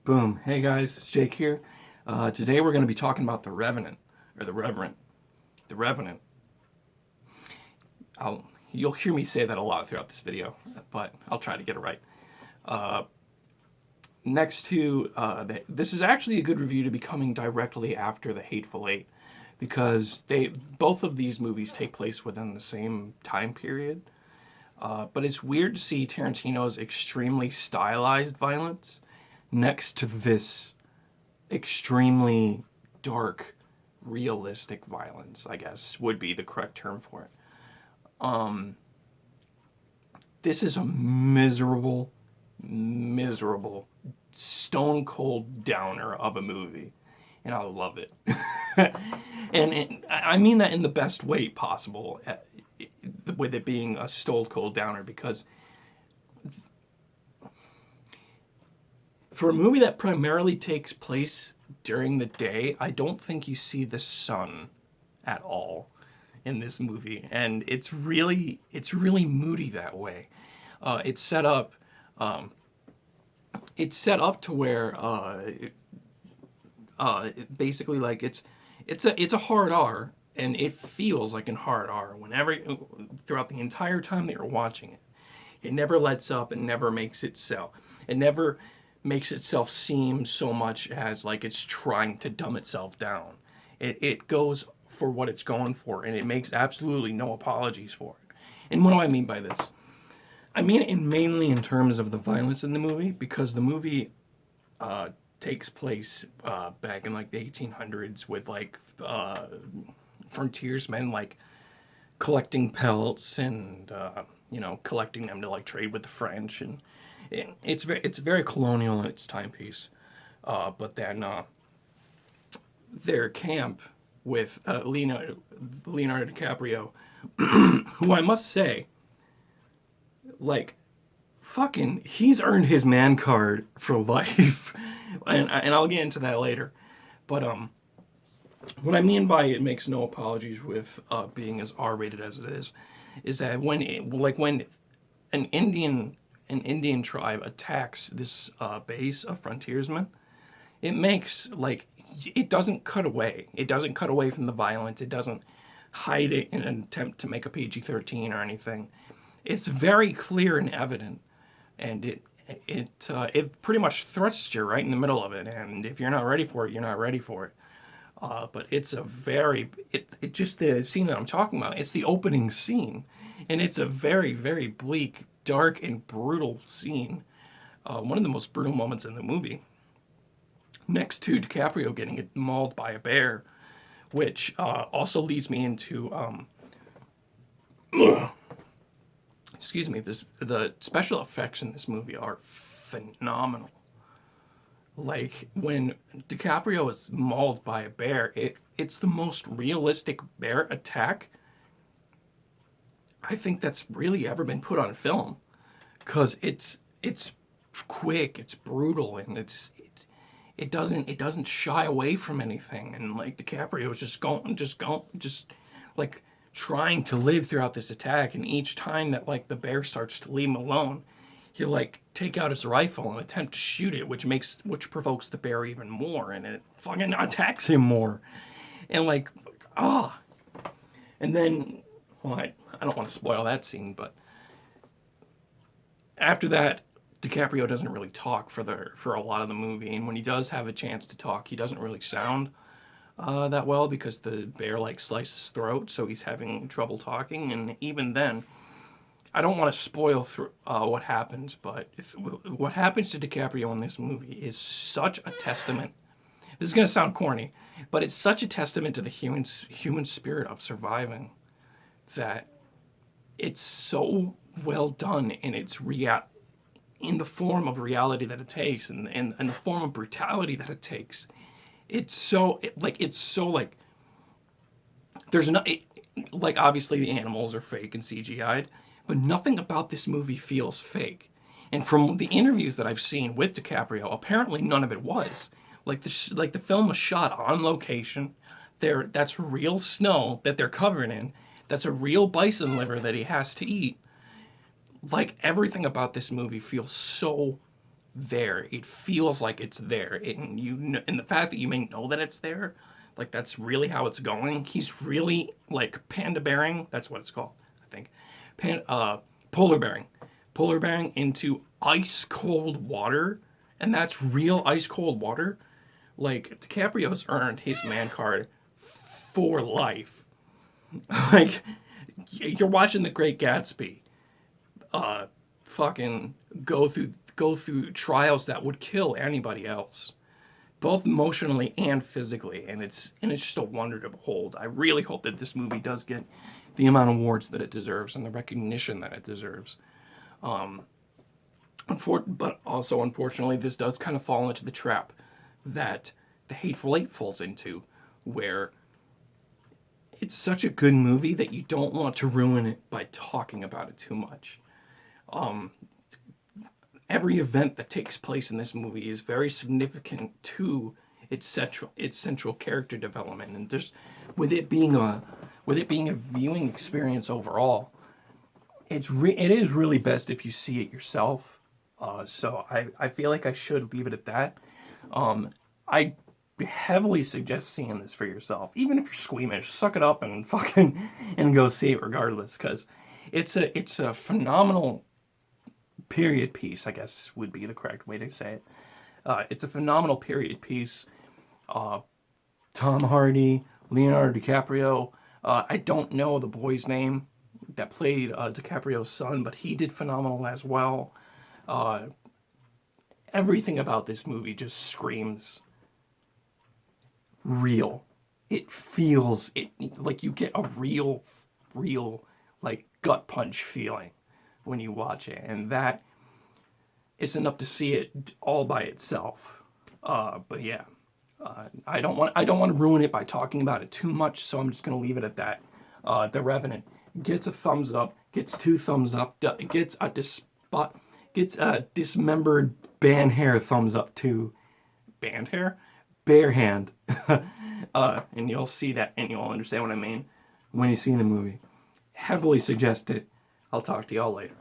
Boom. Hey guys, it's Jake here. Today we're going to be talking about the Revenant, or the Reverend. The Revenant. You'll hear me say that a lot throughout this video, but I'll try to get it right. Next to, this is actually a good review to be coming directly after The Hateful Eight, because both of these movies take place within the same time period. But it's weird to see Tarantino's extremely stylized violence next to this extremely dark, realistic violence, I guess would be the correct term for it. This is a miserable, stone cold downer of a movie, and I love it. And I mean that in the best way possible, with it being a stone cold downer, because for a movie that primarily takes place during the day, I don't think you see the sun at all in this movie, and it's really moody that way. It's set up to where basically like it's a hard R, and it feels like a hard R whenever throughout the entire time that you're watching it. It never lets up and never makes itself. It never makes itself seem so much as like it's trying to dumb itself down. It goes for what it's going for, and it makes absolutely no apologies for it. And what do I mean by this? I mean it mainly in terms of the violence in the movie, because the movie takes place back in like the 1800s with like frontiersmen like collecting pelts and collecting them to like trade with the French, and it's very colonial in its timepiece. But then their camp with Leonardo DiCaprio, who I must say, like, fucking, he's earned his man card for life, and I'll get into that later. But what I mean by it makes no apologies with being as R-rated as it is that when an Indian tribe attacks this base of frontiersmen, it makes like it doesn't cut away. It doesn't cut away from the violence. It doesn't hide it in an attempt to make a PG-13 or anything. It's very clear and evident, and it pretty much thrusts you right in the middle of it. And if you're not ready for it, you're not ready for it. But it's a very it just the scene that I'm talking about. It's the opening scene, and it's a very bleak, dark, and brutal scene. One of the most brutal moments in the movie. Next to DiCaprio getting mauled by a bear, which also leads me into excuse me. The special effects in this movie are phenomenal. Like when DiCaprio is mauled by a bear, it's the most realistic bear attack I think that's really ever been put on film, because it's quick, it's brutal, and it doesn't shy away from anything. And like DiCaprio is just like trying to live throughout this attack, and each time that like the bear starts to leave him alone, he'll like take out his rifle and attempt to shoot it, which provokes the bear even more, and it fucking attacks him more. And like, ah, and then, well, I don't want to spoil that scene, but after that, DiCaprio doesn't really talk for a lot of the movie, and when he does have a chance to talk, he doesn't really sound that well, because the bear like slices his throat, so he's having trouble talking. And even then, I don't want to spoil through what happens, but what happens to DiCaprio in this movie is such a testament. This is gonna sound corny, but it's such a testament to the human spirit of surviving, that it's so well done in in the form of reality that it takes, and the form of brutality that it takes. It's so like there's not like, obviously the animals are fake and CGI'd, but nothing about this movie feels fake. And from the interviews that I've seen with DiCaprio, apparently none of it was. Like the film was shot on location. That's real snow that they're covered in. That's a real bison liver that he has to eat. Like, everything about this movie feels so there. It feels like it's there, and and the fact that you may know that it's there, like that's really how it's going. He's really like panda bearing. That's what it's called, I think. Polar bearing, polar bearing into ice cold water, and that's real ice cold water. Like DiCaprio's earned his man card for life. Like you're watching The Great Gatsby, fucking go through trials that would kill anybody else, both emotionally and physically, and it's just a wonder to behold. I really hope that this movie does get the amount of awards that it deserves and the recognition that it deserves. But also, unfortunately, this does kind of fall into the trap that The Hateful Eight falls into, where it's such a good movie that you don't want to ruin it by talking about it too much. Every event that takes place in this movie is very significant to its central character development, and just with it being a viewing experience overall, it is really best if you see it yourself. So I feel like I should leave it at that. I heavily suggest seeing this for yourself, even if you're squeamish. Suck it up and fucking and go see it regardless, because it's a phenomenal period piece, I guess would be the correct way to say it. It's a phenomenal period piece. Tom Hardy, Leonardo DiCaprio. I don't know the boy's name that played DiCaprio's son, but he did phenomenal as well. Everything about this movie just screams real. It feels it like you get a real like gut punch feeling when you watch it, and that is enough to see it all by itself. But yeah, I don't want to ruin it by talking about it too much, so I'm just gonna leave it at that. The Revenant gets a thumbs up, gets two thumbs up, gets a dismembered band hair thumbs up to band hair, bare hand, and you'll see that and you'll understand what I mean when you see the movie. Heavily suggest it. I'll talk to y'all later.